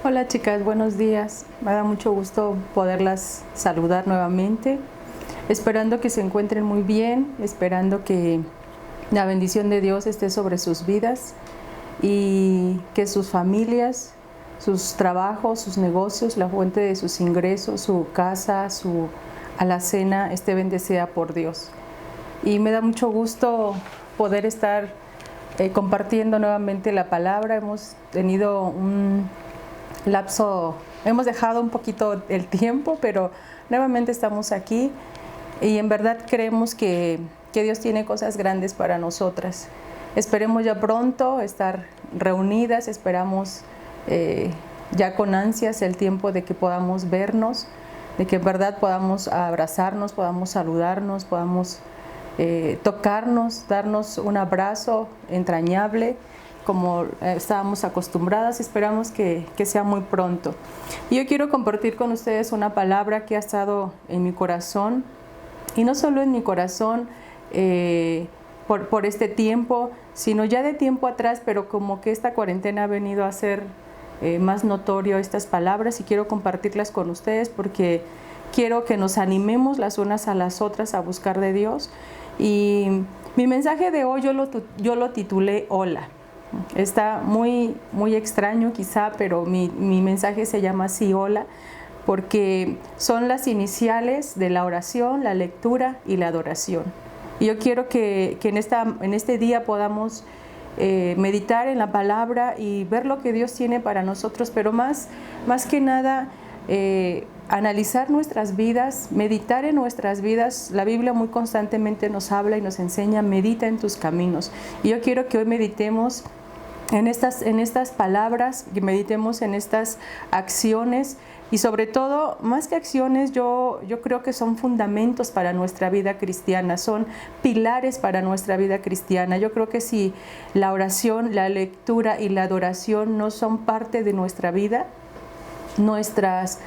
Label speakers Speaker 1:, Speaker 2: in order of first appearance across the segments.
Speaker 1: Hola chicas, buenos días. Me da mucho gusto poderlas saludar nuevamente, esperando que se encuentren muy bien, esperando que la bendición de Dios esté sobre sus vidas y que sus familias, sus trabajos, sus negocios, la fuente de sus ingresos, su casa, su alacena esté bendecida por Dios. Y me da mucho gusto poder estar compartiendo nuevamente la palabra. Hemos tenido un lapso, hemos dejado un poquito el tiempo, pero nuevamente estamos aquí y en verdad creemos que Dios tiene cosas grandes para nosotras. Esperemos ya pronto estar reunidas, esperamos ya con ansias el tiempo de que podamos vernos, de que en verdad podamos abrazarnos, podamos saludarnos, podamos tocarnos, darnos un abrazo entrañable como estábamos acostumbradas. Esperamos que sea muy pronto. Y yo quiero compartir con ustedes una palabra que ha estado en mi corazón, y no solo en mi corazón por este tiempo, sino ya de tiempo atrás, pero como que esta cuarentena ha venido a hacer más notorio estas palabras, y quiero compartirlas con ustedes porque quiero que nos animemos las unas a las otras a buscar de Dios. Y mi mensaje de hoy yo lo titulé Hola. Está muy extraño quizá, pero mi mensaje se llama así, Hola, porque son las iniciales de la oración, la lectura y la adoración. Y yo quiero que en este día podamos meditar en la palabra y ver lo que Dios tiene para nosotros, pero más que nada analizar nuestras vidas, meditar en nuestras vidas. La Biblia muy constantemente nos habla y nos enseña: medita en tus caminos. Y yo quiero que hoy meditemos en estas palabras, que meditemos en estas acciones, y sobre todo, más que acciones, yo creo que son fundamentos para nuestra vida cristiana, son pilares para nuestra vida cristiana. Yo creo que si la oración, la lectura y la adoración no son parte de nuestra vida, nuestras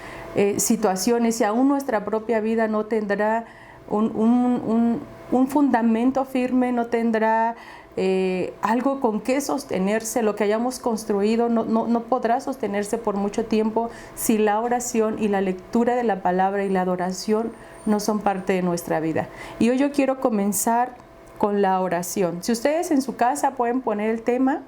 Speaker 1: situaciones y aún nuestra propia vida no tendrá un fundamento firme, no tendrá algo con qué sostenerse. Lo que hayamos construido no podrá sostenerse por mucho tiempo si la oración y la lectura de la palabra y la adoración no son parte de nuestra vida. Y hoy yo quiero comenzar con la oración. Si ustedes en su casa pueden poner el tema,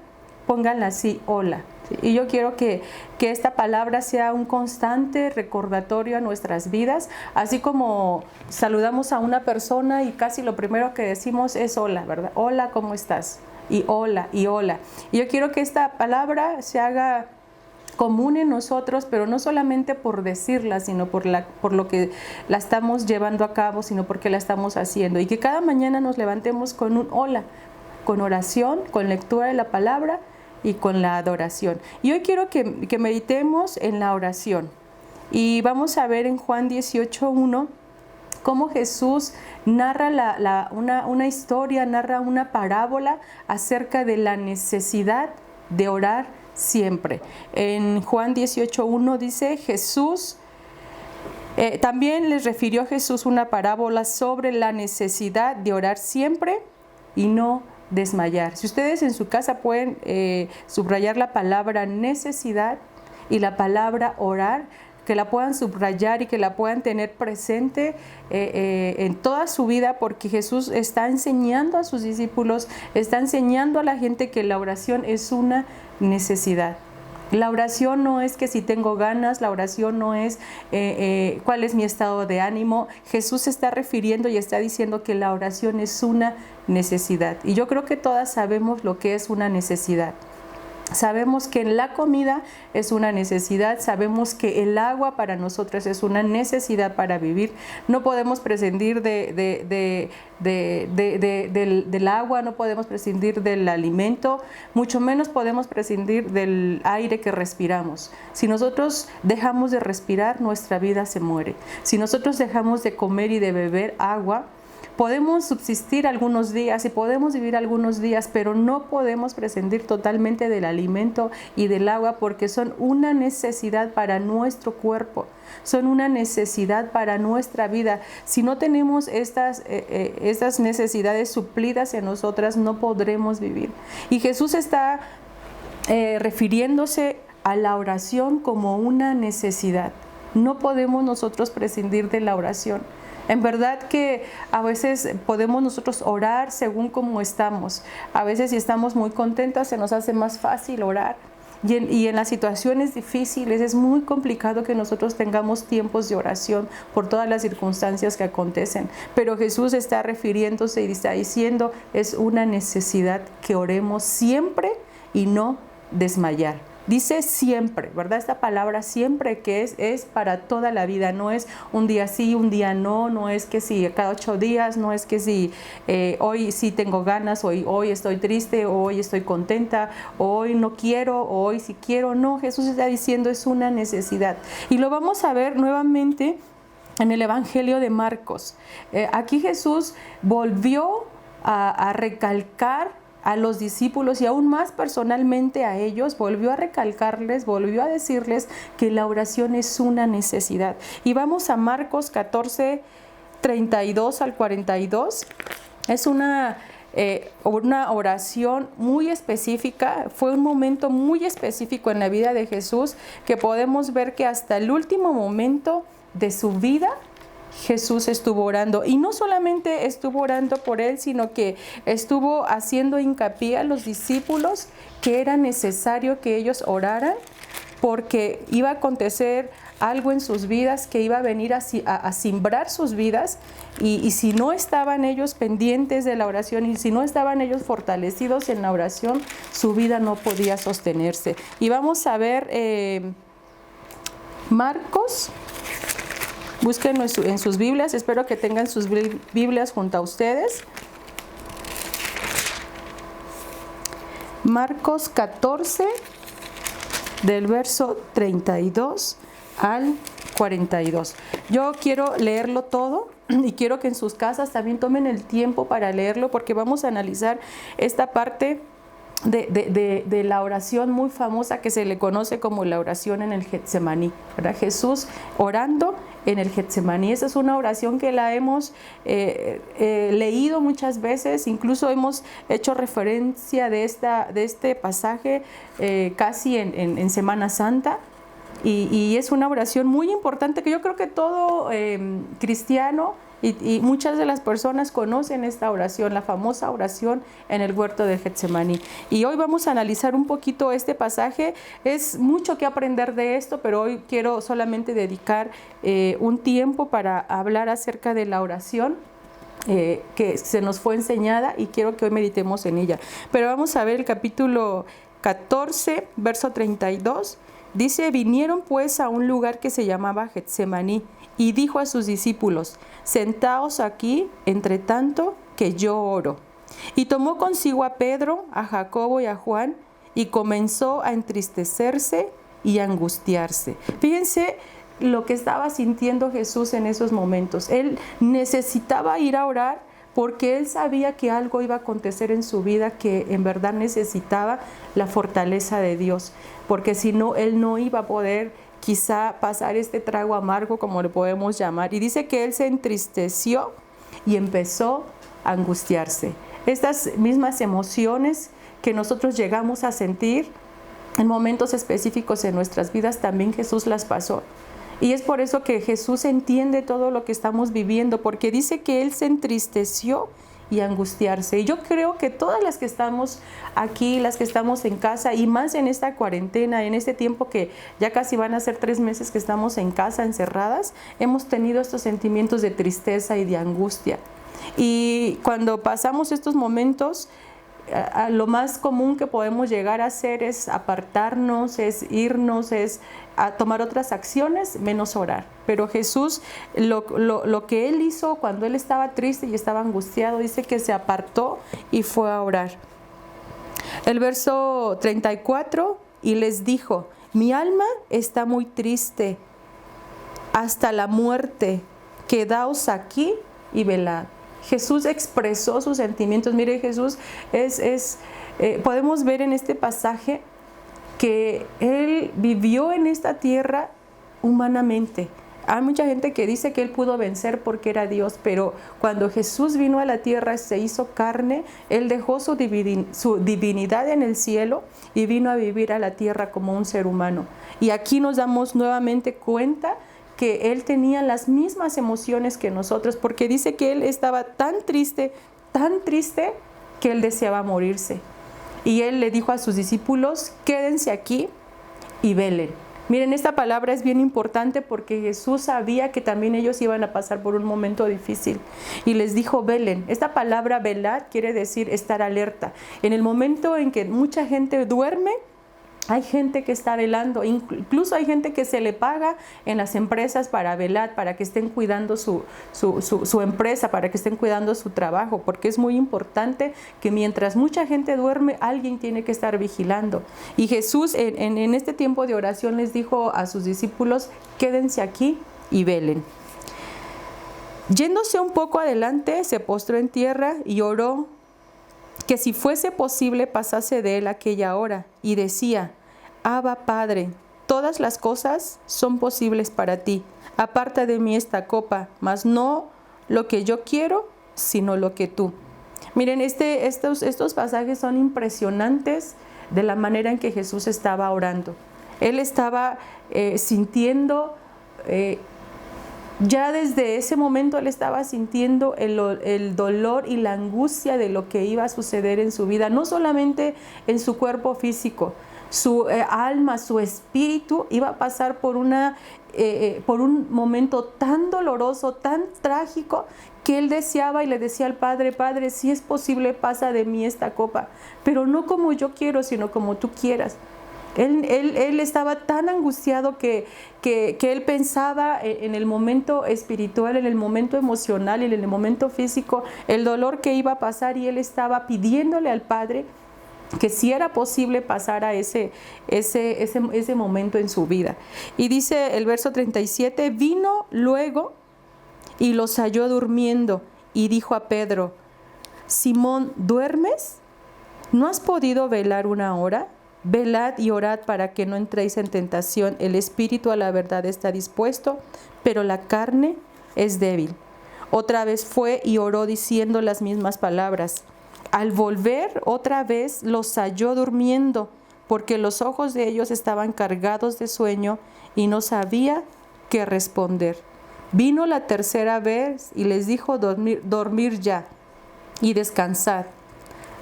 Speaker 1: pónganla así: Hola. Y yo quiero que esta palabra sea un constante recordatorio a nuestras vidas, así como saludamos a una persona y casi lo primero que decimos es hola, ¿verdad? Hola, ¿cómo estás? Y hola, y hola. Y yo quiero que esta palabra se haga común en nosotros, pero no solamente por decirla, sino por lo que la estamos llevando a cabo, sino porque la estamos haciendo. Y que cada mañana nos levantemos con un hola, con oración, con lectura de la palabra y con la adoración. Y hoy quiero que meditemos en la oración. Y vamos a ver en Juan 18:1 cómo Jesús narra una historia, narra una parábola acerca de la necesidad de orar siempre. En Juan 18:1 dice: Jesús, también les refirió Jesús una parábola sobre la necesidad de orar siempre y no desmayar. Si ustedes en su casa pueden subrayar la palabra necesidad y la palabra orar, que la puedan subrayar y que la puedan tener presente en toda su vida, porque Jesús está enseñando a sus discípulos, está enseñando a la gente que la oración es una necesidad. La oración no es que si tengo ganas, la oración no es cuál es mi estado de ánimo. Jesús se está refiriendo y está diciendo que la oración es una necesidad. Y yo creo que todas sabemos lo que es una necesidad. Sabemos que la comida es una necesidad, sabemos que el agua para nosotros es una necesidad para vivir. No podemos prescindir del agua, no podemos prescindir del alimento, mucho menos podemos prescindir del aire que respiramos. Si nosotros dejamos de respirar, nuestra vida se muere. Si nosotros dejamos de comer y de beber agua, podemos subsistir algunos días y podemos vivir algunos días, pero no podemos prescindir totalmente del alimento y del agua, porque son una necesidad para nuestro cuerpo, son una necesidad para nuestra vida. Si no tenemos estas necesidades suplidas en nosotras, no podremos vivir. Y Jesús está refiriéndose a la oración como una necesidad. No podemos nosotros prescindir de la oración. En verdad que a veces podemos nosotros orar según cómo estamos. A veces si estamos muy contentas se nos hace más fácil orar. Y en las situaciones difíciles es muy complicado que nosotros tengamos tiempos de oración por todas las circunstancias que acontecen. Pero Jesús está refiriéndose y está diciendo, es una necesidad que oremos siempre y no desmayar. Dice siempre, ¿verdad? Esta palabra siempre que es para toda la vida, no es un día sí, un día no, no es que si cada 8 días, no es que si hoy sí tengo ganas, hoy estoy triste, hoy estoy contenta, hoy no quiero, hoy sí quiero. No, Jesús está diciendo es una necesidad. Y lo vamos a ver nuevamente en el Evangelio de Marcos. Aquí Jesús volvió a recalcar a los discípulos y aún más personalmente a ellos, volvió a recalcarles, volvió a decirles que la oración es una necesidad. Y vamos a Marcos 14, 32 al 42. Es una oración muy específica, fue un momento muy específico en la vida de Jesús que podemos ver que hasta el último momento de su vida Jesús estuvo orando, y no solamente estuvo orando por él, sino que estuvo haciendo hincapié a los discípulos que era necesario que ellos oraran porque iba a acontecer algo en sus vidas que iba a venir a simbrar sus vidas, y si no estaban ellos pendientes de la oración y si no estaban ellos fortalecidos en la oración, su vida no podía sostenerse. Y vamos a ver Marcos. Búsquenlo en sus Biblias, espero que tengan sus Biblias junto a ustedes. Marcos 14, del verso 32 al 42. Yo quiero leerlo todo y quiero que en sus casas también tomen el tiempo para leerlo, porque vamos a analizar esta parte de la oración muy famosa que se le conoce como la oración en el Getsemaní, ¿verdad? Jesús orando en el Getsemaní. Esa es una oración que la hemos leído muchas veces, incluso hemos hecho referencia de este pasaje casi en Semana Santa, y es una oración muy importante que yo creo que todo cristiano y muchas de las personas conocen esta oración, la famosa oración en el huerto de Getsemaní. Y hoy vamos a analizar un poquito este pasaje. Es mucho que aprender de esto, pero hoy quiero solamente dedicar un tiempo para hablar acerca de la oración que se nos fue enseñada, y quiero que hoy meditemos en ella. Pero vamos a ver el capítulo 14, verso 32. Dice: vinieron pues a un lugar que se llamaba Getsemaní, y dijo a sus discípulos: sentaos aquí, entre tanto que yo oro. Y tomó consigo a Pedro, a Jacobo y a Juan, y comenzó a entristecerse y a angustiarse. Fíjense lo que estaba sintiendo Jesús en esos momentos. Él necesitaba ir a orar porque él sabía que algo iba a acontecer en su vida, que en verdad necesitaba la fortaleza de Dios, porque si no, él no iba a poder quizá pasar este trago amargo, como le podemos llamar. Y dice que él se entristeció y empezó a angustiarse. Estas mismas emociones que nosotros llegamos a sentir en momentos específicos en nuestras vidas, también Jesús las pasó. Y es por eso que Jesús entiende todo lo que estamos viviendo, porque dice que él se entristeció y angustiarse. Y yo creo que todas las que estamos aquí, las que estamos en casa, y más en esta cuarentena, en este tiempo que ya casi van a ser 3 meses que estamos en casa encerradas, hemos tenido estos sentimientos de tristeza y de angustia. Y cuando pasamos estos momentos, lo más común que podemos llegar a hacer es apartarnos, es irnos, es a tomar otras acciones, menos orar. Pero Jesús, lo que él hizo cuando él estaba triste y estaba angustiado, dice que se apartó y fue a orar. El verso 34, y les dijo: mi alma está muy triste hasta la muerte, quedaos aquí y velad. Jesús expresó sus sentimientos. Mire, Jesús podemos ver en este pasaje que él vivió en esta tierra humanamente. Hay mucha gente que dice que Él pudo vencer porque era Dios, pero cuando Jesús vino a la tierra, se hizo carne, Él dejó su divinidad en el cielo y vino a vivir a la tierra como un ser humano. Y aquí nos damos nuevamente cuenta que Él tenía las mismas emociones que nosotros, porque dice que Él estaba tan triste, que Él deseaba morirse. Y Él le dijo a sus discípulos, quédense aquí y velen. Miren, esta palabra es bien importante porque Jesús sabía que también ellos iban a pasar por un momento difícil. Y les dijo, velen. Esta palabra velar quiere decir estar alerta. En el momento en que mucha gente duerme, hay gente que está velando, incluso hay gente que se le paga en las empresas para velar, para que estén cuidando su empresa, para que estén cuidando su trabajo, porque es muy importante que mientras mucha gente duerme, alguien tiene que estar vigilando. Y Jesús en este tiempo de oración les dijo a sus discípulos, quédense aquí y velen. Yéndose un poco adelante, se postró en tierra y oró que si fuese posible pasase de él aquella hora, y decía, Abba, Padre, todas las cosas son posibles para ti. Aparta de mí esta copa, mas no lo que yo quiero, sino lo que tú. Miren, estos pasajes son impresionantes de la manera en que Jesús estaba orando. Él estaba sintiendo... Ya desde ese momento él estaba sintiendo el dolor y la angustia de lo que iba a suceder en su vida, no solamente en su cuerpo físico, su alma, su espíritu iba a pasar por un momento tan doloroso, tan trágico, que él deseaba y le decía al Padre, Padre, si es posible, pasa de mí esta copa, pero no como yo quiero, sino como tú quieras. Él estaba tan angustiado que él pensaba en el momento espiritual, en el momento emocional, en el momento físico, el dolor que iba a pasar, y él estaba pidiéndole al Padre que si era posible pasar a ese momento en su vida. Y dice el verso 37, vino luego y los halló durmiendo y dijo a Pedro, Simón, ¿duermes? ¿No has podido velar una hora? Velad y orad para que no entréis en tentación. El espíritu a la verdad está dispuesto, pero la carne es débil. Otra vez fue y oró diciendo las mismas palabras. Al volver otra vez los halló durmiendo, porque los ojos de ellos estaban cargados de sueño y no sabía qué responder. Vino la tercera vez y les dijo, dormir ya y descansad.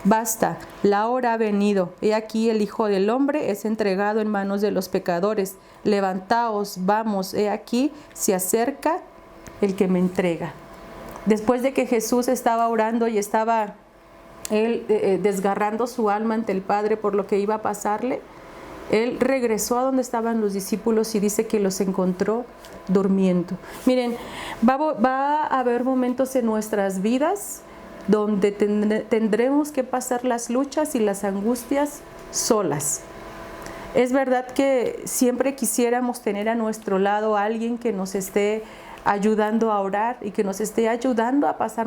Speaker 1: Basta, la hora ha venido. He aquí el Hijo del Hombre es entregado en manos de los pecadores. Levantaos, vamos, he aquí se acerca el que me entrega. Después de que Jesús estaba orando y estaba él desgarrando su alma ante el Padre por lo que iba a pasarle, él regresó a donde estaban los discípulos y dice que los encontró durmiendo. Miren, va a haber momentos en nuestras vidas donde tendremos que pasar las luchas y las angustias solas. Es verdad que siempre quisiéramos tener a nuestro lado a alguien que nos esté ayudando a orar y que nos esté ayudando a pasar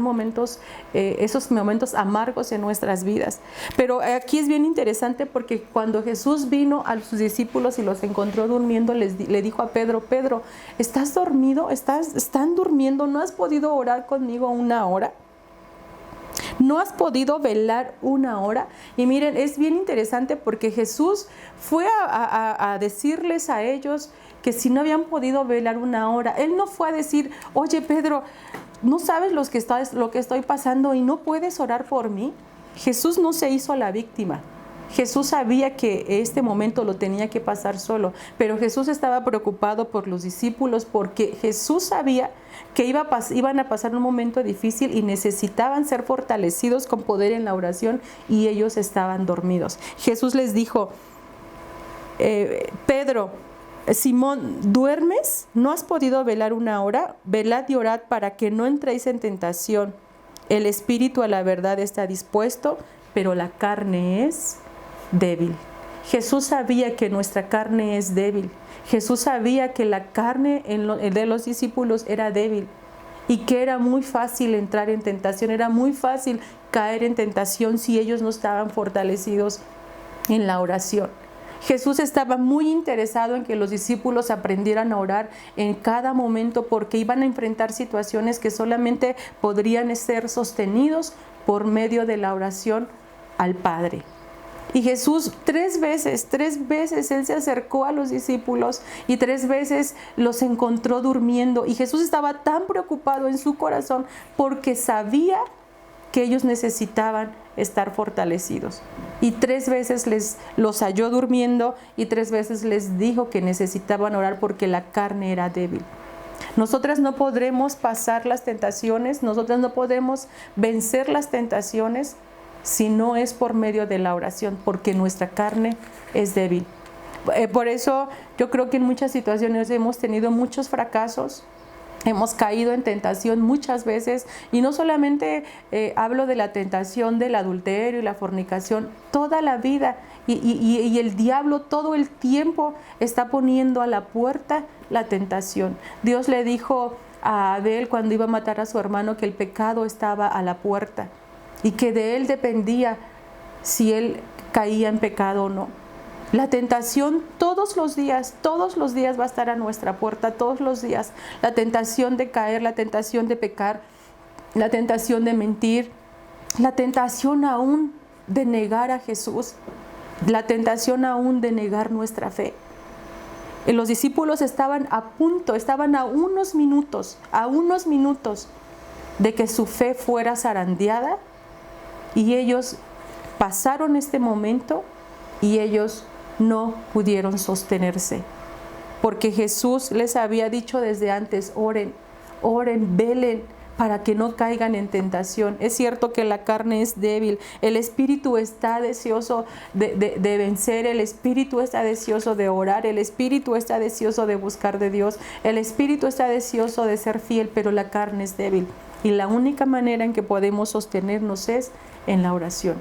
Speaker 1: esos momentos amargos en nuestras vidas. Pero aquí es bien interesante porque cuando Jesús vino a sus discípulos y los encontró durmiendo, le dijo a Pedro, Pedro, ¿estás dormido? ¿Están durmiendo? ¿No has podido orar conmigo una hora? ¿No has podido velar una hora? Y miren, es bien interesante porque Jesús fue a decirles a ellos que si no habían podido velar una hora, Él no fue a decir, oye Pedro, ¿no sabes lo que estoy pasando y no puedes orar por mí? Jesús no se hizo la víctima. Jesús sabía que este momento lo tenía que pasar solo, pero Jesús estaba preocupado por los discípulos porque Jesús sabía que iban a pasar un momento difícil y necesitaban ser fortalecidos con poder en la oración, y ellos estaban dormidos. Jesús les dijo, Pedro, Simón, ¿duermes? ¿No has podido velar una hora? Velad y orad para que no entréis en tentación. El espíritu a la verdad está dispuesto, pero la carne es débil. Jesús sabía que nuestra carne es débil. Jesús sabía que la carne de los discípulos era débil y que era muy fácil entrar en tentación, era muy fácil caer en tentación si ellos no estaban fortalecidos en la oración. Jesús estaba muy interesado en que los discípulos aprendieran a orar en cada momento, porque iban a enfrentar situaciones que solamente podrían ser sostenidos por medio de la oración al Padre. Y Jesús tres veces Él se acercó a los discípulos y 3 veces los encontró durmiendo. Y Jesús estaba tan preocupado en su corazón porque sabía que ellos necesitaban estar fortalecidos. Y 3 veces los halló durmiendo y 3 veces les dijo que necesitaban orar porque la carne era débil. Nosotras no podremos pasar las tentaciones, nosotras no podemos vencer las tentaciones si no es por medio de la oración, porque nuestra carne es débil. Por eso yo creo que en muchas situaciones hemos tenido muchos fracasos. Hemos caído en tentación muchas veces, y no solamente hablo de la tentación del adulterio y la fornicación, toda la vida, y el diablo todo el tiempo está poniendo a la puerta la tentación. Dios le dijo a Abel cuando iba a matar a su hermano que el pecado estaba a la puerta y que de él dependía si él caía en pecado o no. La tentación todos los días va a estar a nuestra puerta, todos los días. La tentación de caer, la tentación de pecar, la tentación de mentir, la tentación aún de negar a Jesús, la tentación aún de negar nuestra fe. Los discípulos estaban a punto, estaban a unos minutos de que su fe fuera zarandeada, y ellos pasaron este momento y ellos no pudieron sostenerse, porque Jesús les había dicho desde antes: oren, velen, para que no caigan en tentación. Es cierto que la carne es débil, el espíritu está deseoso de vencer, el espíritu está deseoso de orar, el espíritu está deseoso de buscar de Dios, el espíritu está deseoso de ser fiel, pero la carne es débil, y la única manera en que podemos sostenernos es en la oración.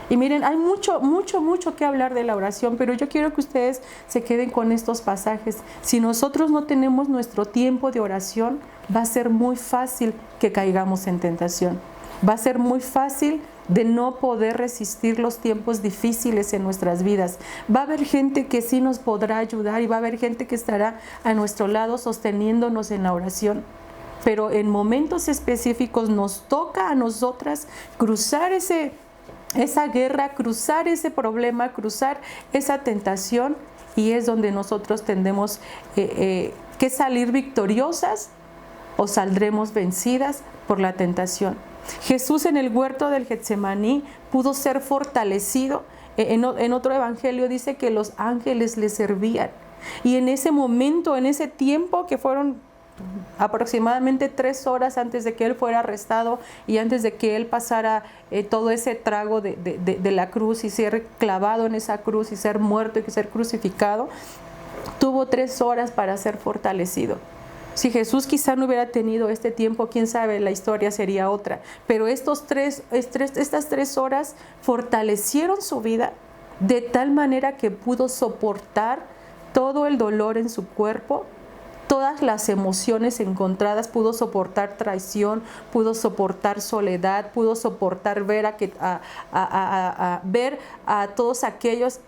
Speaker 1: Y miren, hay mucho que hablar de la oración, pero yo quiero que ustedes se queden con estos pasajes. Si nosotros no tenemos nuestro tiempo de oración, va a ser muy fácil que caigamos en tentación. Va a ser muy fácil de no poder resistir los tiempos difíciles en nuestras vidas. Va a haber gente que sí nos podrá ayudar, y va a haber gente que estará a nuestro lado sosteniéndonos en la oración. Pero en momentos específicos nos toca a nosotras cruzar esa guerra, cruzar ese problema, cruzar esa tentación, y es donde nosotros tendremos que salir victoriosas o saldremos vencidas por la tentación. Jesús en el huerto del Getsemaní pudo ser fortalecido. En otro evangelio dice que los ángeles le servían, y en ese momento, en ese tiempo que fueron aproximadamente 3 horas antes de que él fuera arrestado y antes de que él pasara todo ese trago de la cruz y ser clavado en esa cruz y ser muerto y ser crucificado, tuvo 3 horas para ser fortalecido. Si Jesús quizá no hubiera tenido este tiempo, quién sabe, la historia sería otra. Pero estas 3 horas fortalecieron su vida de tal manera que pudo soportar todo el dolor en su cuerpo, todas las emociones encontradas, pudo soportar traición, pudo soportar soledad, pudo soportar ver a todos aquellos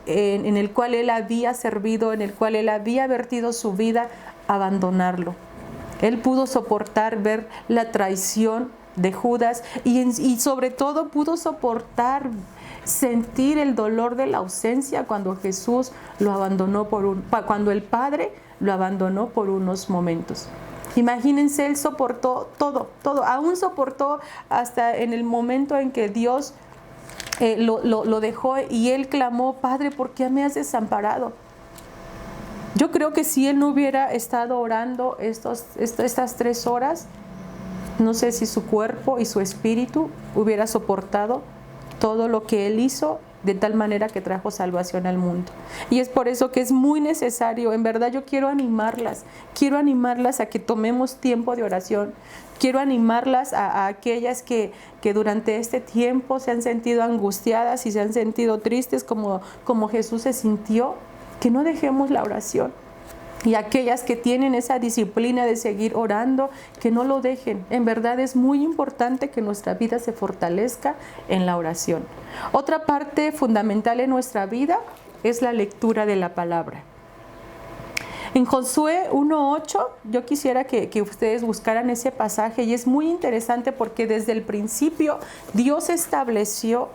Speaker 1: en el cual él había servido, en el cual él había vertido su vida, abandonarlo. Él pudo soportar ver la traición de Judas, y sobre todo pudo soportar sentir el dolor de la ausencia cuando Jesús lo abandonó cuando el Padre lo abandonó por unos momentos. Imagínense, él soportó todo, aún soportó hasta en el momento en que Dios lo dejó y él clamó: Padre, ¿por qué me has desamparado? Yo creo que si él no hubiera estado orando estas 3 horas, no sé si su cuerpo y su espíritu hubiera soportado todo lo que él hizo, de tal manera que trajo salvación al mundo. Y es por eso que es muy necesario, en verdad yo quiero animarlas a que tomemos tiempo de oración. Quiero animarlas a aquellas que durante este tiempo se han sentido angustiadas y se han sentido tristes como Jesús se sintió, que no dejemos la oración. Y aquellas que tienen esa disciplina de seguir orando, que no lo dejen. En verdad es muy importante que nuestra vida se fortalezca en la oración. Otra parte fundamental en nuestra vida es la lectura de la palabra. En Josué 1:8, yo quisiera que ustedes buscaran ese pasaje, y es muy interesante porque desde el principio Dios estableció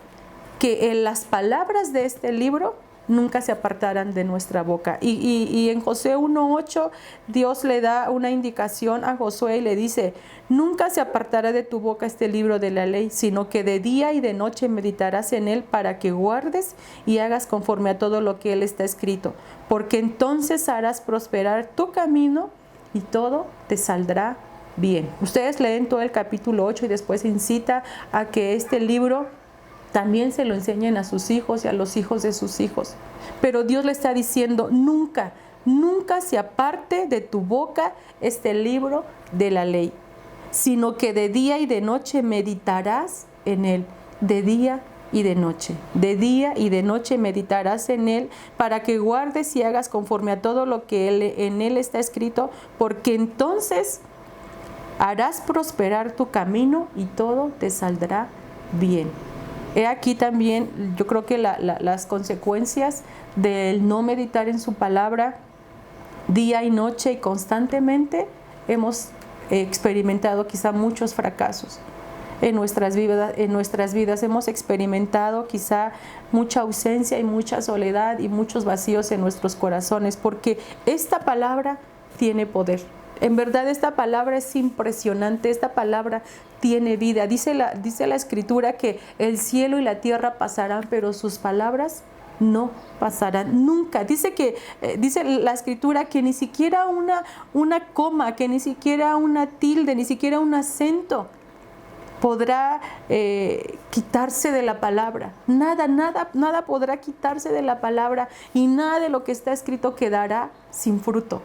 Speaker 1: que las palabras de este libro nunca se apartaran de nuestra boca. Y en Josué 1:8 Dios le da una indicación a Josué y le dice: nunca se apartará de tu boca este libro de la ley, sino que de día y de noche meditarás en él, para que guardes y hagas conforme a todo lo que él está escrito, porque entonces harás prosperar tu camino y todo te saldrá bien. Ustedes leen todo el capítulo 8 y después incita a que este libro también se lo enseñen a sus hijos y a los hijos de sus hijos. Pero Dios le está diciendo: nunca, nunca se aparte de tu boca este libro de la ley, sino que de día y de noche meditarás en él, de día y de noche. De día y de noche meditarás en él, para que guardes y hagas conforme a todo lo que en él está escrito, porque entonces harás prosperar tu camino y todo te saldrá bien. He aquí también, yo creo que las consecuencias del no meditar en su palabra día y noche y constantemente. Hemos experimentado quizá muchos fracasos en nuestras vidas. Hemos experimentado quizá mucha ausencia y mucha soledad y muchos vacíos en nuestros corazones, porque esta palabra tiene poder. En verdad, esta palabra es impresionante, esta palabra tiene vida. Dice la Escritura que el cielo y la tierra pasarán, pero sus palabras no pasarán nunca. Dice la Escritura que ni siquiera una coma, que ni siquiera una tilde, ni siquiera un acento podrá quitarse de la palabra. Nada podrá quitarse de la palabra, y nada de lo que está escrito quedará sin fruto.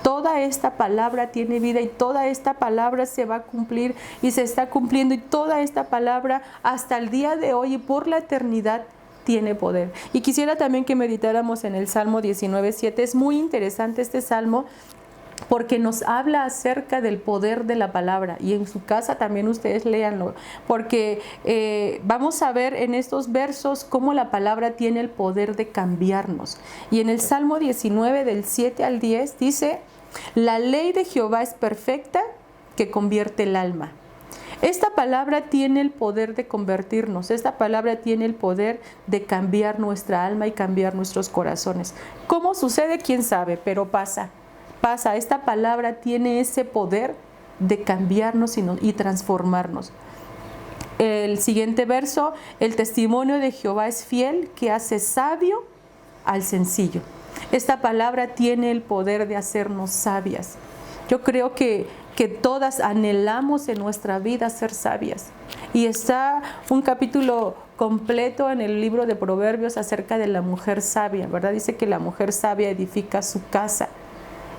Speaker 1: Toda esta palabra tiene vida, y toda esta palabra se va a cumplir y se está cumpliendo, y toda esta palabra hasta el día de hoy y por la eternidad tiene poder. Y quisiera también que meditáramos en el Salmo 19:7. Es muy interesante este salmo porque nos habla acerca del poder de la palabra, y en su casa también ustedes léanlo, porque vamos a ver en estos versos cómo la palabra tiene el poder de cambiarnos. Y en el Salmo 19 del 7 al 10 dice: la ley de Jehová es perfecta, que convierte el alma. Esta palabra tiene el poder de convertirnos, esta palabra tiene el poder de cambiar nuestra alma y cambiar nuestros corazones. ¿Cómo sucede? ¿Quién sabe? Pero pasa. Esta palabra tiene ese poder de cambiarnos y transformarnos. El siguiente verso: el testimonio de Jehová es fiel, que hace sabio al sencillo. Esta palabra tiene el poder de hacernos sabias. Yo creo que todas anhelamos en nuestra vida ser sabias. Y está un capítulo completo en el libro de Proverbios acerca de la mujer sabia, ¿verdad? Dice que la mujer sabia edifica su casa.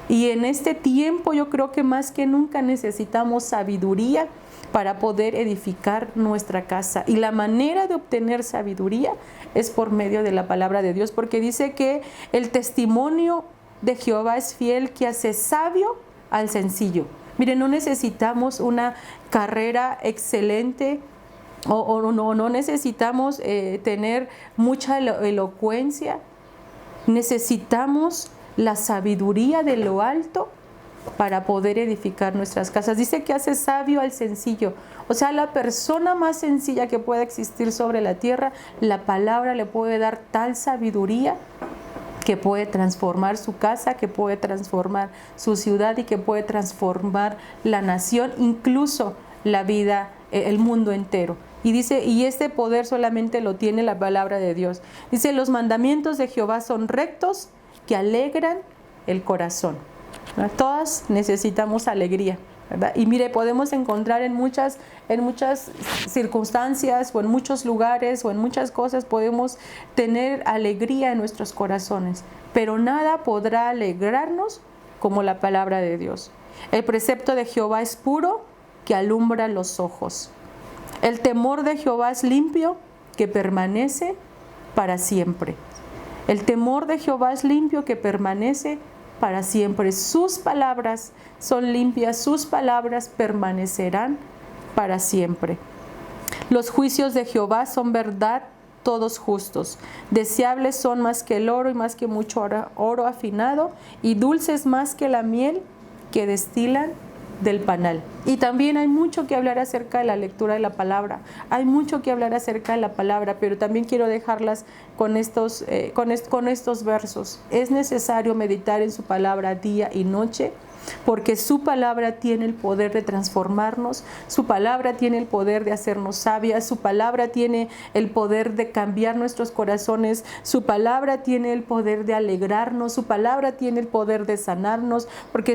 Speaker 1: Y en este tiempo yo creo que más que nunca necesitamos sabiduría para poder edificar nuestra casa. Y la manera de obtener sabiduría es por medio de la palabra de Dios, porque dice que el testimonio de Jehová es fiel, que hace sabio al sencillo. Miren, no necesitamos una carrera excelente o no necesitamos tener mucha elocuencia. Necesitamos la sabiduría de lo alto para poder edificar nuestras casas. Dice que hace sabio al sencillo. O sea, la persona más sencilla que pueda existir sobre la tierra, la palabra le puede dar tal sabiduría que puede transformar su casa, que puede transformar su ciudad y que puede transformar la nación, incluso la vida, el mundo entero. Y dice, y este poder solamente lo tiene la palabra de Dios. Dice: los mandamientos de Jehová son rectos, que alegran el corazón. Todas necesitamos alegría, ¿verdad? Y mire, podemos encontrar en muchas circunstancias o en muchos lugares o en muchas cosas, podemos tener alegría en nuestros corazones, pero nada podrá alegrarnos como la palabra de Dios. El precepto de Jehová es puro, que alumbra los ojos. El temor de Jehová es limpio, que permanece para siempre. El temor de Jehová es limpio, que permanece para siempre. Sus palabras son limpias, sus palabras permanecerán para siempre. Los juicios de Jehová son verdad todos justos. Deseables son más que el oro y más que mucho oro afinado, y dulces más que la miel que destilan del panal. Y también hay mucho que hablar acerca de la lectura de la palabra. Hay mucho que hablar acerca de la palabra, pero también quiero dejarlas con estos versos. Es necesario meditar en su palabra día y noche, porque su palabra tiene el poder de transformarnos, su palabra tiene el poder de hacernos sabias, su palabra tiene el poder de cambiar nuestros corazones, su palabra tiene el poder de alegrarnos, su palabra tiene el poder de sanarnos, porque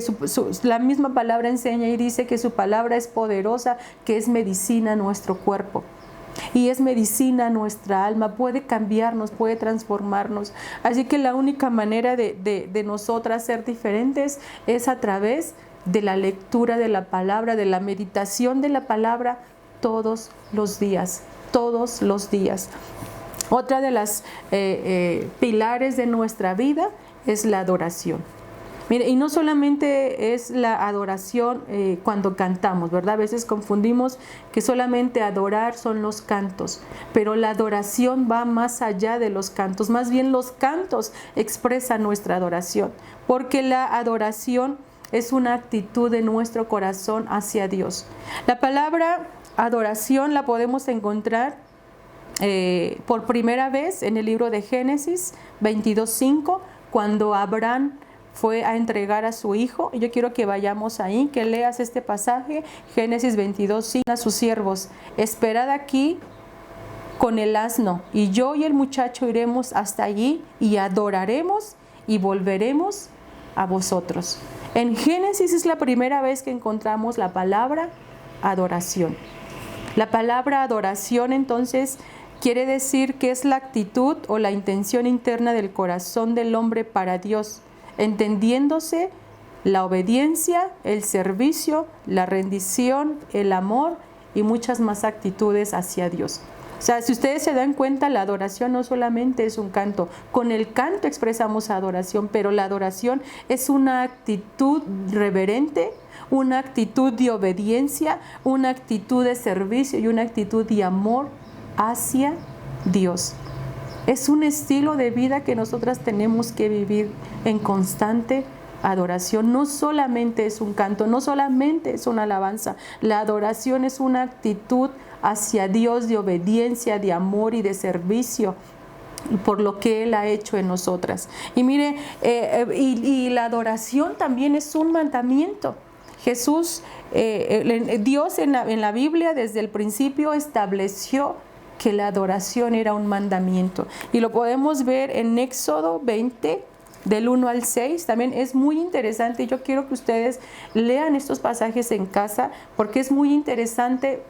Speaker 1: la misma palabra enseña y dice que su palabra es poderosa, que es medicina a nuestro cuerpo. Y es medicina a nuestra alma, puede cambiarnos, puede transformarnos. Así que la única manera de nosotras ser diferentes es a través de la lectura de la palabra, de la meditación de la palabra todos los días, todos los días. Otra de las pilares de nuestra vida es la adoración. Mire, y no solamente es la adoración cuando cantamos, ¿verdad? A veces confundimos que solamente adorar son los cantos, pero la adoración va más allá de los cantos. Más bien los cantos expresan nuestra adoración, porque la adoración es una actitud de nuestro corazón hacia Dios. La palabra adoración la podemos encontrar por primera vez en el libro de Génesis 22:5, cuando Abraham fue a entregar a su hijo. Yo quiero que vayamos ahí, que leas este pasaje, Génesis 22:5, a sus siervos: esperad aquí con el asno, y yo y el muchacho iremos hasta allí y adoraremos y volveremos a vosotros. En Génesis es la primera vez que encontramos la palabra adoración. La palabra adoración entonces quiere decir que es la actitud o la intención interna del corazón del hombre para Dios, entendiéndose la obediencia, el servicio, la rendición, el amor y muchas más actitudes hacia Dios. O sea, si ustedes se dan cuenta, la adoración no solamente es un canto. Con el canto expresamos adoración, pero la adoración es una actitud reverente, una actitud de obediencia, una actitud de servicio y una actitud de amor hacia Dios. Es un estilo de vida que nosotras tenemos que vivir en constante adoración. No solamente es un canto, no solamente es una alabanza. La adoración es una actitud hacia Dios de obediencia, de amor y de servicio por lo que Él ha hecho en nosotras. Y mire, y la adoración también es un mandamiento. Jesús, Dios en la Biblia desde el principio estableció que la adoración era un mandamiento. Y lo podemos ver en Éxodo 20, del 1 al 6. También es muy interesante. Yo quiero que ustedes lean estos pasajes en casa, porque es muy interesante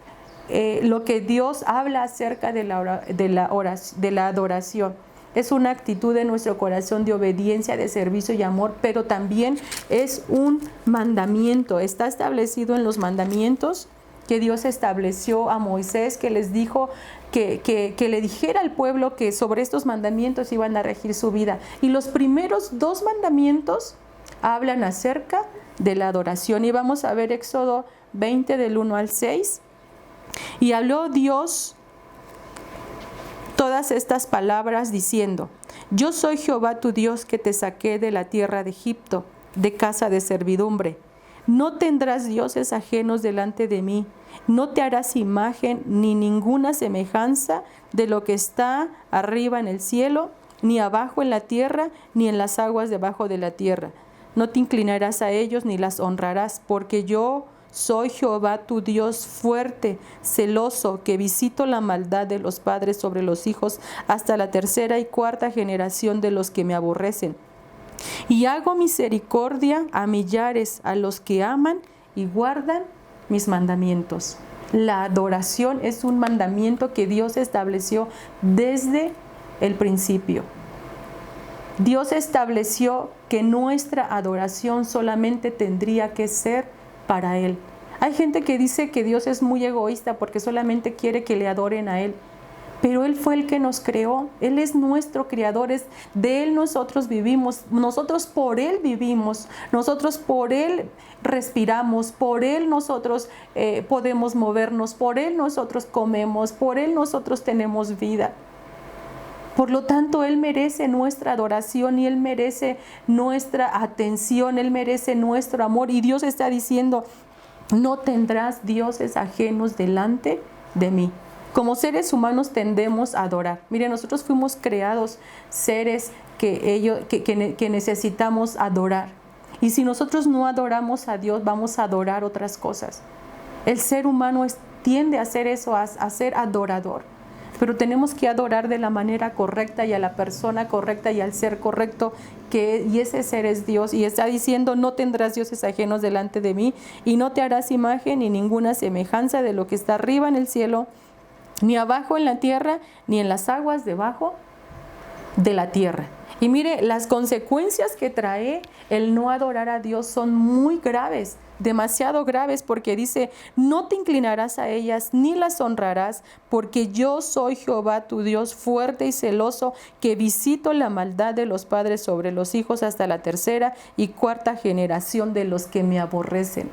Speaker 1: lo que Dios habla acerca de la adoración. Es una actitud de nuestro corazón de obediencia, de servicio y amor, pero también es un mandamiento. Está establecido en los mandamientos que Dios estableció a Moisés, que les dijo que le dijera al pueblo que sobre estos mandamientos iban a regir su vida. Y los primeros 2 mandamientos hablan acerca de la adoración. Y vamos a ver Éxodo 20 del 1 al 6. Y habló Dios todas estas palabras diciendo: yo soy Jehová tu Dios, que te saqué de la tierra de Egipto, de casa de servidumbre. No tendrás dioses ajenos delante de mí, no te harás imagen ni ninguna semejanza de lo que está arriba en el cielo, ni abajo en la tierra, ni en las aguas debajo de la tierra. No te inclinarás a ellos ni las honrarás, porque yo soy Jehová tu Dios fuerte, celoso, que visito la maldad de los padres sobre los hijos hasta la 3ª y 4ª generación de los que me aborrecen. Y hago misericordia a millares, a los que aman y guardan mis mandamientos. La adoración es un mandamiento que Dios estableció desde el principio. Dios estableció que nuestra adoración solamente tendría que ser para Él. Hay gente que dice que Dios es muy egoísta porque solamente quiere que le adoren a Él. Pero Él fue el que nos creó, Él es nuestro creador, de Él nosotros vivimos, nosotros por Él vivimos, nosotros por Él respiramos, por Él nosotros podemos movernos, por Él nosotros comemos, por Él nosotros tenemos vida. Por lo tanto, Él merece nuestra adoración y Él merece nuestra atención, Él merece nuestro amor. Y Dios está diciendo, no tendrás dioses ajenos delante de mí. Como seres humanos tendemos a adorar. Mire, nosotros fuimos creados seres que necesitamos adorar. Y si nosotros no adoramos a Dios, vamos a adorar otras cosas. El ser humano tiende a hacer eso, a ser adorador. Pero tenemos que adorar de la manera correcta y a la persona correcta y al ser correcto, y ese ser es Dios. Y está diciendo, no tendrás dioses ajenos delante de mí, y no te harás imagen ni ninguna semejanza de lo que está arriba en el cielo, ni abajo en la tierra, ni en las aguas debajo de la tierra. Y mire, las consecuencias que trae el no adorar a Dios son muy graves, demasiado graves, porque dice, no te inclinarás a ellas ni las honrarás, porque yo soy Jehová tu Dios fuerte y celoso, que visito la maldad de los padres sobre los hijos hasta la tercera y cuarta generación de los que me aborrecen.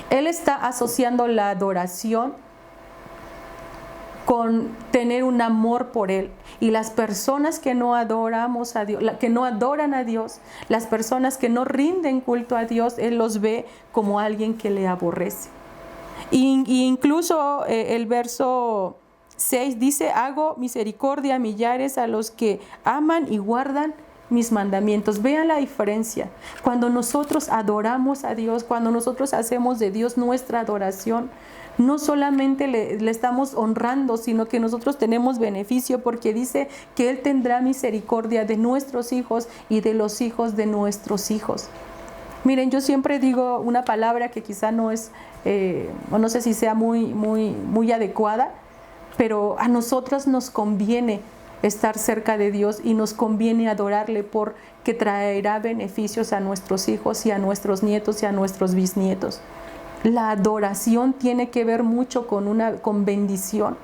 Speaker 1: Él está asociando la adoración con tener un amor por Él. Y las personas que no adoramos a Dios, que no adoran a Dios, las personas que no rinden culto a Dios, Él los ve como alguien que le aborrece. Y incluso el verso 6 dice, hago misericordia a millares a los que aman y guardan mis mandamientos. Vean la diferencia. Cuando nosotros adoramos a Dios, cuando nosotros hacemos de Dios nuestra adoración, no solamente le estamos honrando, sino que nosotros tenemos beneficio, porque dice que Él tendrá misericordia de nuestros hijos y de los hijos de nuestros hijos. Miren, yo siempre digo una palabra que quizá no es, o no sé si sea muy adecuada, pero a nosotros nos conviene estar cerca de Dios y nos conviene adorarle, porque traerá beneficios a nuestros hijos y a nuestros nietos y a nuestros bisnietos. La adoración tiene que ver mucho con bendición.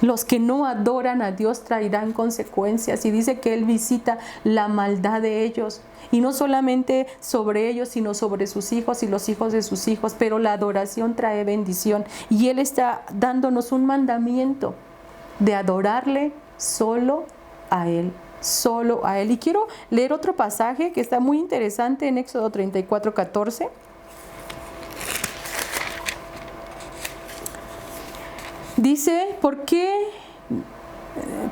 Speaker 1: Los que no adoran a Dios traerán consecuencias, y dice que Él visita la maldad de ellos, y no solamente sobre ellos, sino sobre sus hijos y los hijos de sus hijos. Pero la adoración trae bendición, y Él está dándonos un mandamiento de adorarle solo a Él. Solo a Él. Y quiero leer otro pasaje que está muy interesante en Éxodo 34:14. Dice,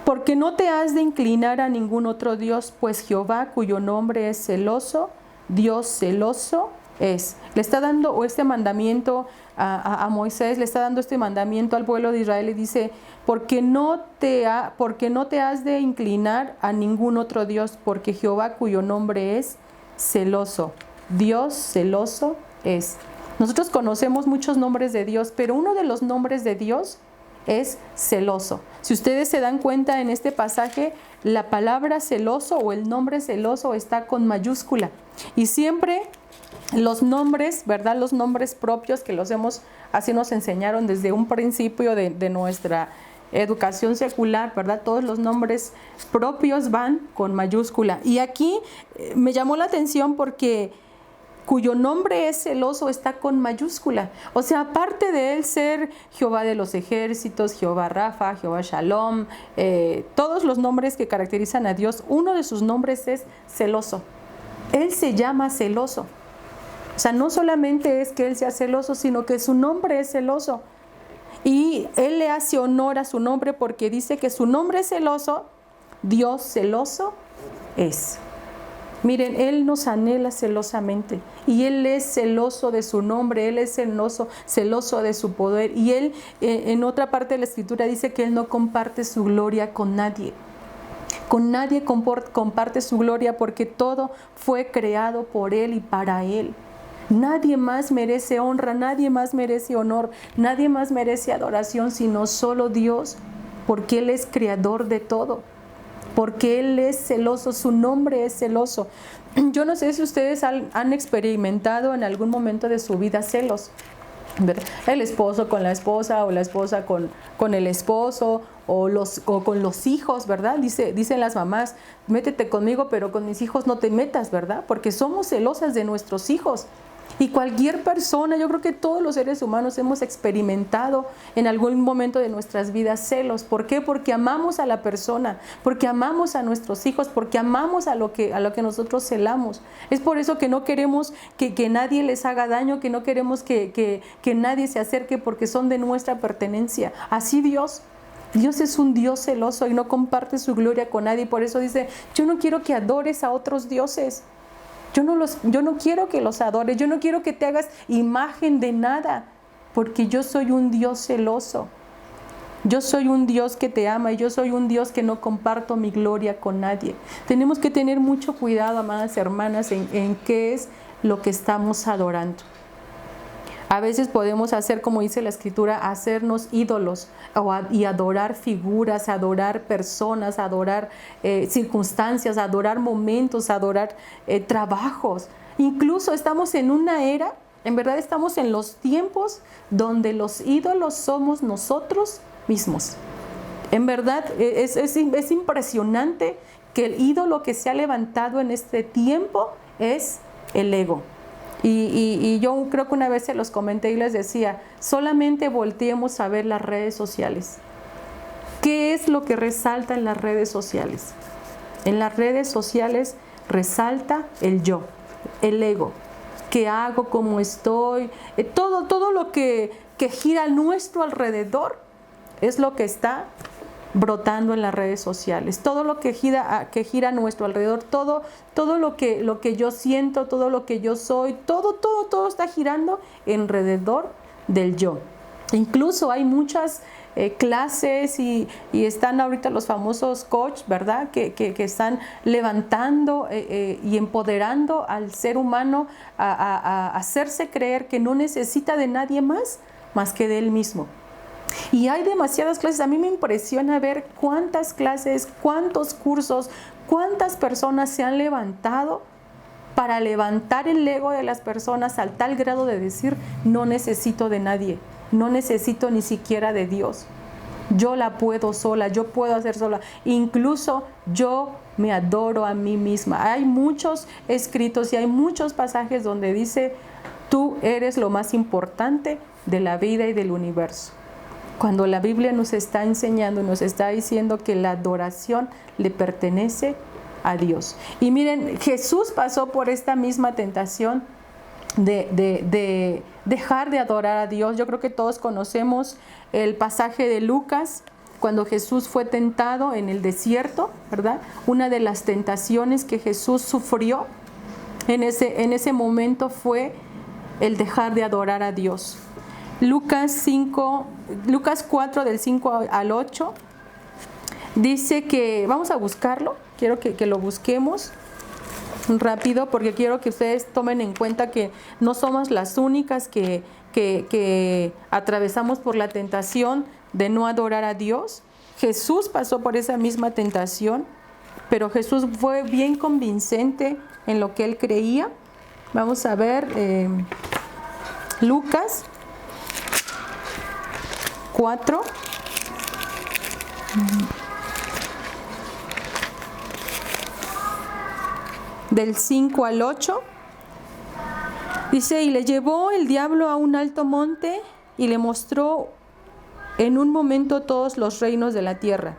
Speaker 1: porque no te has de inclinar a ningún otro Dios, pues Jehová, cuyo nombre es celoso, Dios celoso es. Le está dando este mandamiento a Moisés, le está dando este mandamiento al pueblo de Israel, y dice, porque no te has de inclinar a ningún otro Dios, porque Jehová, cuyo nombre es celoso, Dios celoso es. Nosotros conocemos muchos nombres de Dios, pero uno de los nombres de Dios es celoso. Si ustedes se dan cuenta en este pasaje, la palabra celoso o el nombre celoso está con mayúscula. Y siempre los nombres, ¿verdad? Los nombres propios que así nos enseñaron desde un principio de nuestra educación secular, ¿verdad? Todos los nombres propios van con mayúscula. Y aquí me llamó la atención porque cuyo nombre es celoso está con mayúscula. O sea, aparte de Él ser Jehová de los ejércitos, Jehová Rafa, Jehová Shalom, todos los nombres que caracterizan a Dios, uno de sus nombres es celoso. Él se llama celoso. O sea, no solamente es que Él sea celoso, sino que su nombre es celoso. Y Él le hace honor a su nombre porque dice que su nombre es celoso, Dios celoso es. Miren, Él nos anhela celosamente, y Él es celoso de su nombre, Él es celoso de su poder, y Él en otra parte de la Escritura dice que Él no comparte su gloria con nadie. Con nadie comparte su gloria, porque todo fue creado por Él y para Él. Nadie más merece honra, nadie más merece honor, nadie más merece adoración, sino solo Dios, porque Él es creador de todo. Porque Él es celoso, su nombre es celoso. Yo no sé si ustedes han experimentado en algún momento de su vida celos, ¿verdad? El esposo con la esposa, o la esposa con el esposo, o con los hijos, ¿verdad? Dicen las mamás, métete conmigo, pero con mis hijos no te metas, ¿verdad? Porque somos celosas de nuestros hijos. Y cualquier persona, yo creo que todos los seres humanos hemos experimentado en algún momento de nuestras vidas celos. ¿Por qué? Porque amamos a la persona, porque amamos a nuestros hijos, porque amamos a lo que nosotros celamos. Es por eso que no queremos que nadie les haga daño, que no queremos que nadie se acerque porque son de nuestra pertenencia. Así Dios es un Dios celoso y no comparte su gloria con nadie. Por eso dice, yo no quiero que adores a otros dioses. Yo no quiero que los adores, yo no quiero que te hagas imagen de nada, porque yo soy un Dios celoso. Yo soy un Dios que te ama y yo soy un Dios que no comparto mi gloria con nadie. Tenemos que tener mucho cuidado, amadas hermanas, en qué es lo que estamos adorando. A veces podemos hacer, como dice la Escritura, hacernos ídolos y adorar figuras, adorar personas, adorar circunstancias, adorar momentos, adorar trabajos. Incluso estamos en una era, en verdad estamos en los tiempos donde los ídolos somos nosotros mismos. En verdad es impresionante que el ídolo que se ha levantado en este tiempo es el ego. Y yo creo que una vez se los comenté y les decía, solamente volteemos a ver las redes sociales. ¿Qué es lo que resalta en las redes sociales? En las redes sociales resalta el yo, el ego. ¿Qué hago? ¿Cómo estoy? Todo lo que gira a nuestro alrededor es lo que está brotando en las redes sociales. Todo lo que gira a nuestro alrededor, todo lo que yo siento, todo lo que yo soy, todo está girando alrededor del yo. Incluso hay muchas clases y están ahorita los famosos coach, ¿verdad? Que están levantando y empoderando al ser humano a hacerse creer que no necesita de nadie más que de él mismo. Y hay demasiadas clases. A mí me impresiona ver cuántas clases, cuántos cursos, cuántas personas se han levantado para levantar el ego de las personas al tal grado de decir, no necesito de nadie, no necesito ni siquiera de Dios. Yo la puedo sola, yo puedo hacer sola. Incluso yo me adoro a mí misma. Hay muchos escritos y hay muchos pasajes donde dice, tú eres lo más importante de la vida y del universo. Cuando la Biblia nos está enseñando, nos está diciendo que la adoración le pertenece a Dios. Y miren, Jesús pasó por esta misma tentación de dejar de adorar a Dios. Yo creo que todos conocemos el pasaje de Lucas, cuando Jesús fue tentado en el desierto, ¿verdad? Una de las tentaciones que Jesús sufrió en ese momento fue el dejar de adorar a Dios. Lucas 4 del 5 al 8 dice que, vamos a buscarlo, quiero que lo busquemos rápido porque quiero que ustedes tomen en cuenta que no somos las únicas que atravesamos por la tentación de no adorar a Dios. Jesús pasó por esa misma tentación, pero Jesús fue bien convincente en lo que él creía. Vamos a ver Lucas 4 del 5 al 8 dice, y le llevó el diablo a un alto monte y le mostró en un momento todos los reinos de la tierra,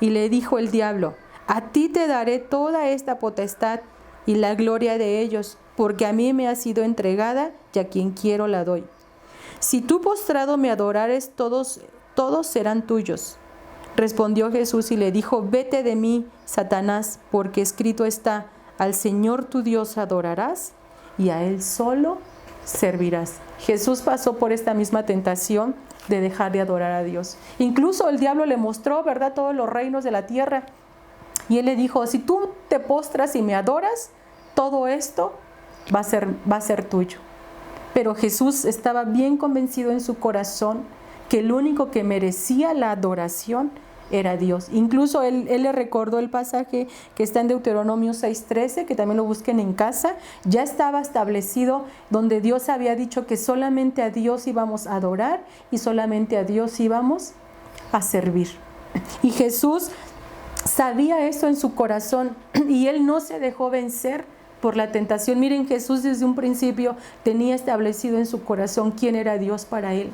Speaker 1: y le dijo el diablo, a ti te daré toda esta potestad y la gloria de ellos, porque a mí me ha sido entregada y a quien quiero la doy. Si tú postrado me adorares, todos serán tuyos. Respondió Jesús y le dijo, vete de mí, Satanás, porque escrito está, al Señor tu Dios adorarás y a Él solo servirás. Jesús pasó por esta misma tentación de dejar de adorar a Dios. Incluso el diablo le mostró, ¿verdad?, todos los reinos de la tierra. Y Él le dijo, si tú te postras y me adoras, todo esto va a ser tuyo. Pero Jesús estaba bien convencido en su corazón que el único que merecía la adoración era Dios. Incluso él le recordó el pasaje que está en Deuteronomio 6:13, que también lo busquen en casa. Ya estaba establecido donde Dios había dicho que solamente a Dios íbamos a adorar y solamente a Dios íbamos a servir. Y Jesús sabía eso en su corazón y Él no se dejó vencer por la tentación. Miren, Jesús desde un principio tenía establecido en su corazón quién era Dios para él.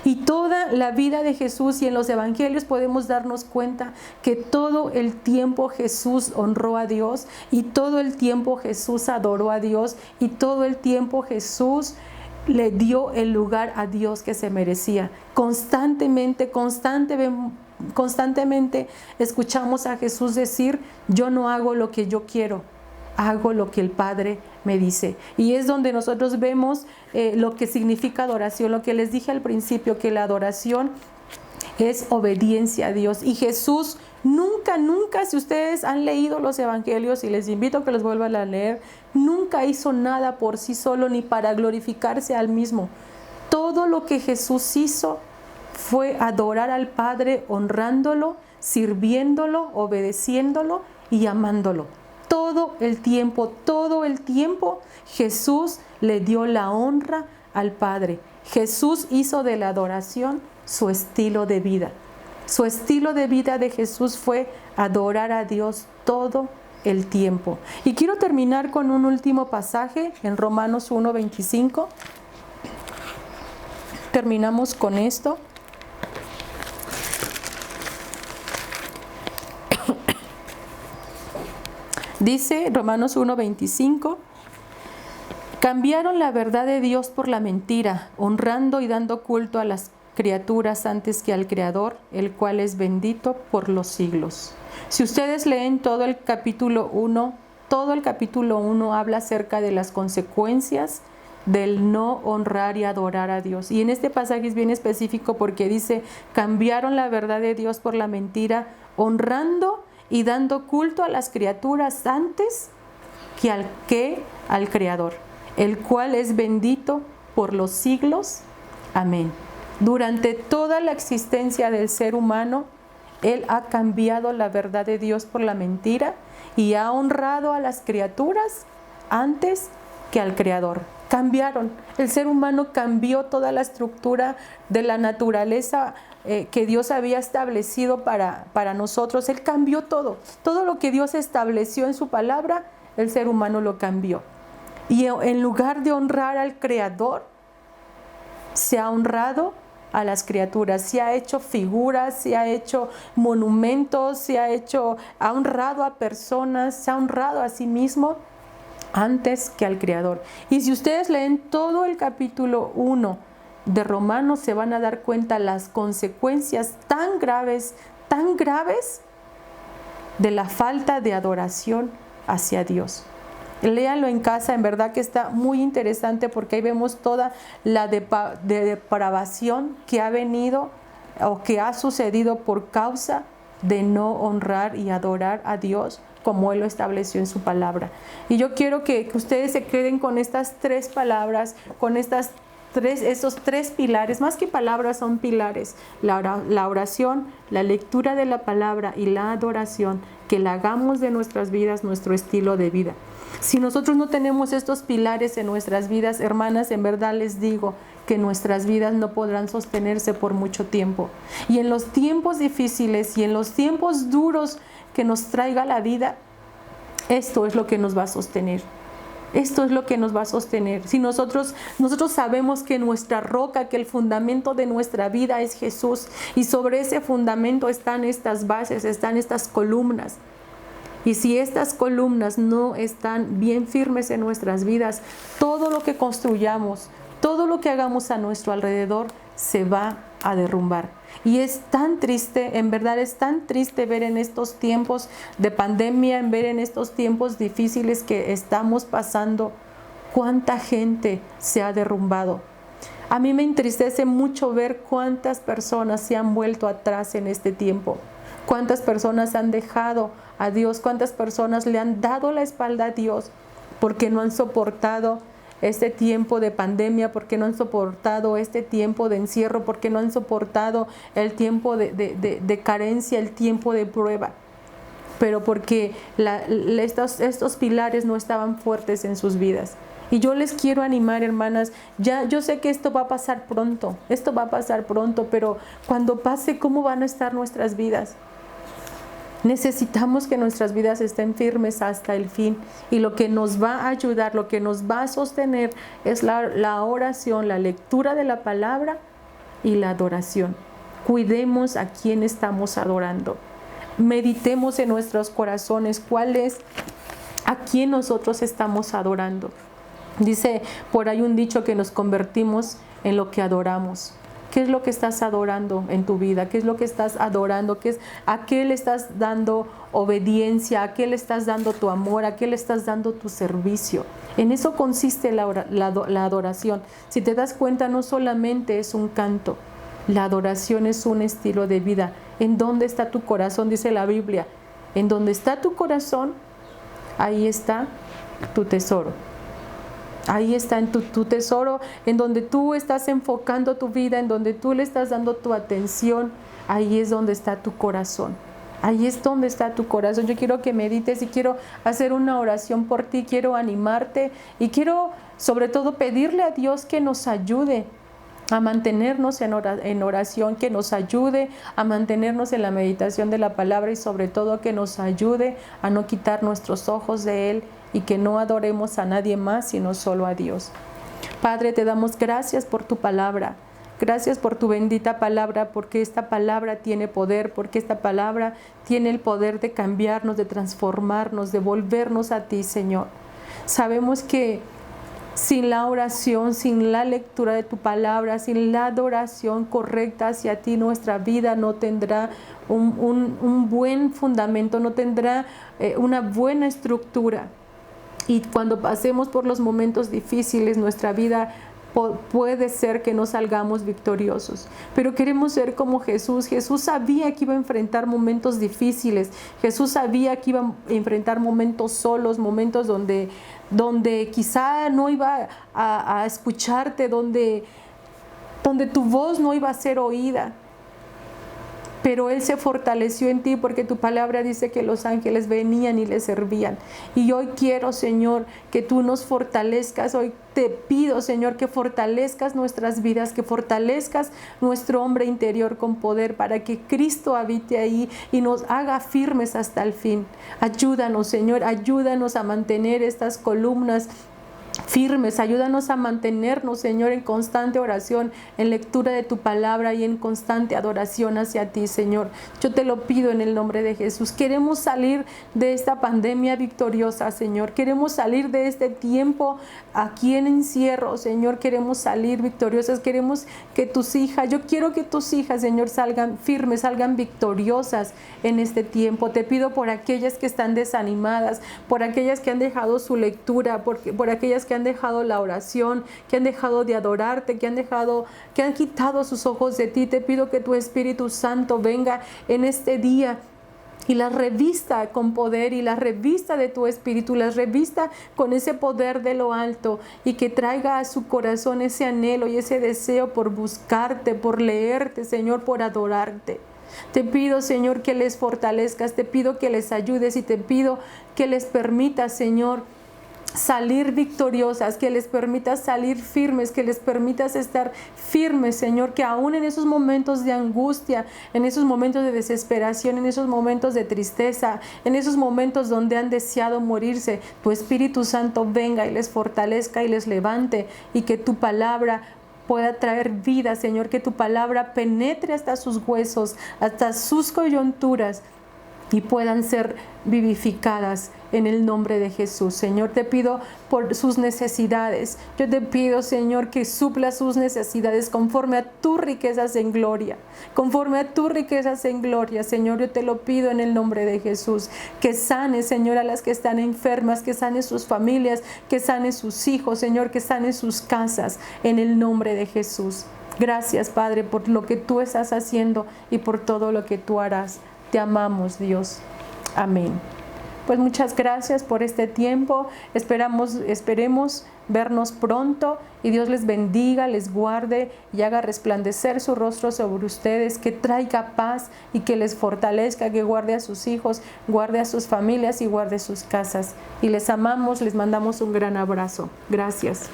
Speaker 1: Y toda la vida de Jesús, y en los evangelios podemos darnos cuenta que todo el tiempo Jesús honró a Dios, y todo el tiempo Jesús adoró a Dios, y todo el tiempo Jesús le dio el lugar a Dios que se merecía. Constantemente escuchamos a Jesús decir: yo no hago lo que yo quiero, hago lo que el Padre me dice. Y es donde nosotros vemos lo que significa adoración, lo que les dije al principio, que la adoración es obediencia a Dios. Y Jesús nunca, si ustedes han leído los evangelios, y les invito a que los vuelvan a leer, nunca hizo nada por sí solo ni para glorificarse al mismo. Todo lo que Jesús hizo fue adorar al Padre, honrándolo, sirviéndolo, obedeciéndolo y amándolo. Todo el tiempo Jesús le dio la honra al Padre. Jesús hizo de la adoración su estilo de vida. Su estilo de vida de Jesús fue adorar a Dios todo el tiempo. Y quiero terminar con un último pasaje en Romanos 1:25. Terminamos con esto. Dice Romanos 1:25: cambiaron la verdad de Dios por la mentira, honrando y dando culto a las criaturas antes que al Creador, el cual es bendito por los siglos. Si ustedes leen todo el capítulo 1 habla acerca de las consecuencias del no honrar y adorar a Dios. Y en este pasaje es bien específico porque dice: cambiaron la verdad de Dios por la mentira, honrando y dando culto a las criaturas antes que al Creador, el cual es bendito por los siglos. Amén. Durante toda la existencia del ser humano, Él ha cambiado la verdad de Dios por la mentira y ha honrado a las criaturas antes que al Creador. Cambiaron. El ser humano cambió toda la estructura de la naturaleza que Dios había establecido para nosotros. Él cambió todo. Todo lo que Dios estableció en su palabra, el ser humano lo cambió. Y en lugar de honrar al Creador, se ha honrado a las criaturas, se ha hecho figuras, se ha hecho monumentos, ha honrado a personas, se ha honrado a sí mismo antes que al Creador. Y si ustedes leen todo el capítulo 1 de Romanos, se van a dar cuenta las consecuencias tan graves de la falta de adoración hacia Dios. Léanlo en casa, en verdad que está muy interesante porque ahí vemos toda la depravación que ha venido o que ha sucedido por causa de no honrar y adorar a Dios como Él lo estableció en su palabra. Y yo quiero que ustedes se queden con estas tres palabras, con esos tres pilares. Más que palabras, son pilares: la oración, la lectura de la palabra y la adoración, que la hagamos de nuestras vidas nuestro estilo de vida. Si nosotros no tenemos estos pilares en nuestras vidas, hermanas, en verdad les digo que nuestras vidas no podrán sostenerse por mucho tiempo. Y en los tiempos difíciles y en los tiempos duros que nos traiga la vida, esto es lo que nos va a sostener. Esto es lo que nos va a sostener. Si nosotros sabemos que nuestra roca, que el fundamento de nuestra vida es Jesús, y sobre ese fundamento están estas bases, están estas columnas. Y si estas columnas no están bien firmes en nuestras vidas, todo lo que construyamos, todo lo que hagamos a nuestro alrededor se va a derrumbar. Y es tan triste, en verdad es tan triste ver en estos tiempos de pandemia, ver en estos tiempos difíciles que estamos pasando, cuánta gente se ha derrumbado. A mí me entristece mucho ver cuántas personas se han vuelto atrás en este tiempo, cuántas personas han dejado a Dios, cuántas personas le han dado la espalda a Dios porque no han soportado este tiempo de pandemia, porque no han soportado este tiempo de encierro, porque no han soportado el tiempo de carencia, el tiempo de prueba, pero porque estos pilares no estaban fuertes en sus vidas. Y yo les quiero animar, hermanas, yo sé que esto va a pasar pronto, pero cuando pase, ¿cómo van a estar nuestras vidas? Necesitamos que nuestras vidas estén firmes hasta el fin, y lo que nos va a ayudar, lo que nos va a sostener es la oración, la lectura de la palabra y la adoración. Cuidemos a quién estamos adorando. Meditemos en nuestros corazones a quién nosotros estamos adorando. Dice por ahí un dicho que nos convertimos en lo que adoramos. ¿Qué es lo que estás adorando en tu vida? ¿Qué es lo que estás adorando? ¿A qué le estás dando obediencia? ¿A qué le estás dando tu amor? ¿A qué le estás dando tu servicio? En eso consiste la adoración. Si te das cuenta, no solamente es un canto. La adoración es un estilo de vida. ¿En dónde está tu corazón? Dice la Biblia. En donde está tu corazón, ahí está tu tesoro. Ahí está en tu tesoro, en donde tú estás enfocando tu vida, en donde tú le estás dando tu atención. Ahí es donde está tu corazón. Ahí es donde está tu corazón. Yo quiero que medites y quiero hacer una oración por ti. Quiero animarte y quiero sobre todo pedirle a Dios que nos ayude a mantenernos en oración, que nos ayude a mantenernos en la meditación de la palabra y sobre todo que nos ayude a no quitar nuestros ojos de Él y que no adoremos a nadie más sino solo a Dios. Padre, te damos gracias por tu palabra. Gracias por tu bendita palabra, porque esta palabra tiene poder, porque esta palabra tiene el poder de cambiarnos, de transformarnos, de volvernos a ti, Señor. Sabemos que sin la oración, sin la lectura de tu palabra, sin la adoración correcta hacia ti, nuestra vida no tendrá un buen fundamento, no tendrá una buena estructura. Y cuando pasemos por los momentos difíciles, nuestra vida puede ser que no salgamos victoriosos, pero queremos ser como Jesús. Jesús sabía que iba a enfrentar momentos difíciles. Jesús sabía que iba a enfrentar momentos solos, momentos donde quizá no iba a escucharte, donde tu voz no iba a ser oída. Pero Él se fortaleció en ti porque tu palabra dice que los ángeles venían y le servían. Y hoy quiero, Señor, que tú nos fortalezcas. Hoy te pido, Señor, que fortalezcas nuestras vidas, que fortalezcas nuestro hombre interior con poder para que Cristo habite ahí y nos haga firmes hasta el fin. Ayúdanos, Señor, ayúdanos a mantener estas columnas firmes, ayúdanos a mantenernos, Señor, en constante oración, en lectura de tu palabra y en constante adoración hacia ti, Señor. Yo te lo pido en el nombre de Jesús. Queremos salir de esta pandemia victoriosa, Señor. Queremos salir de este tiempo aquí en encierro, Señor. Queremos salir victoriosas. Queremos que tus hijas, yo quiero que tus hijas, Señor, salgan firmes, salgan victoriosas en este tiempo. Te pido por aquellas que están desanimadas, por aquellas que han dejado su lectura, por aquellas que han dejado la oración, que han dejado de adorarte, que han quitado sus ojos de ti. Te pido que tu Espíritu Santo venga en este día y las revista con poder, y las revista de tu Espíritu, las revista con ese poder de lo alto, y que traiga a su corazón ese anhelo y ese deseo por buscarte, por leerte, Señor, por adorarte. Te pido, Señor, que les fortalezcas, te pido que les ayudes y te pido que les permitas, Señor, salir victoriosas, que les permitas salir firmes, que les permitas estar firmes, Señor, que aún en esos momentos de angustia, en esos momentos de desesperación, en esos momentos de tristeza, en esos momentos donde han deseado morirse, tu Espíritu Santo venga y les fortalezca y les levante, y que tu palabra pueda traer vida, Señor, que tu palabra penetre hasta sus huesos, hasta sus coyunturas, y puedan ser vivificadas en el nombre de Jesús. Señor, te pido por sus necesidades. Yo te pido, Señor, que supla sus necesidades conforme a tus riquezas en gloria. Conforme a tus riquezas en gloria, Señor, yo te lo pido en el nombre de Jesús. Que sane, Señor, a las que están enfermas, que sane sus familias, que sane sus hijos, Señor, que sane sus casas, en el nombre de Jesús. Gracias, Padre, por lo que tú estás haciendo y por todo lo que tú harás. Te amamos, Dios. Amén. Pues muchas gracias por este tiempo. Esperemos vernos pronto, y Dios les bendiga, les guarde y haga resplandecer su rostro sobre ustedes, que traiga paz y que les fortalezca, que guarde a sus hijos, guarde a sus familias y guarde sus casas. Y les amamos, les mandamos un gran abrazo. Gracias.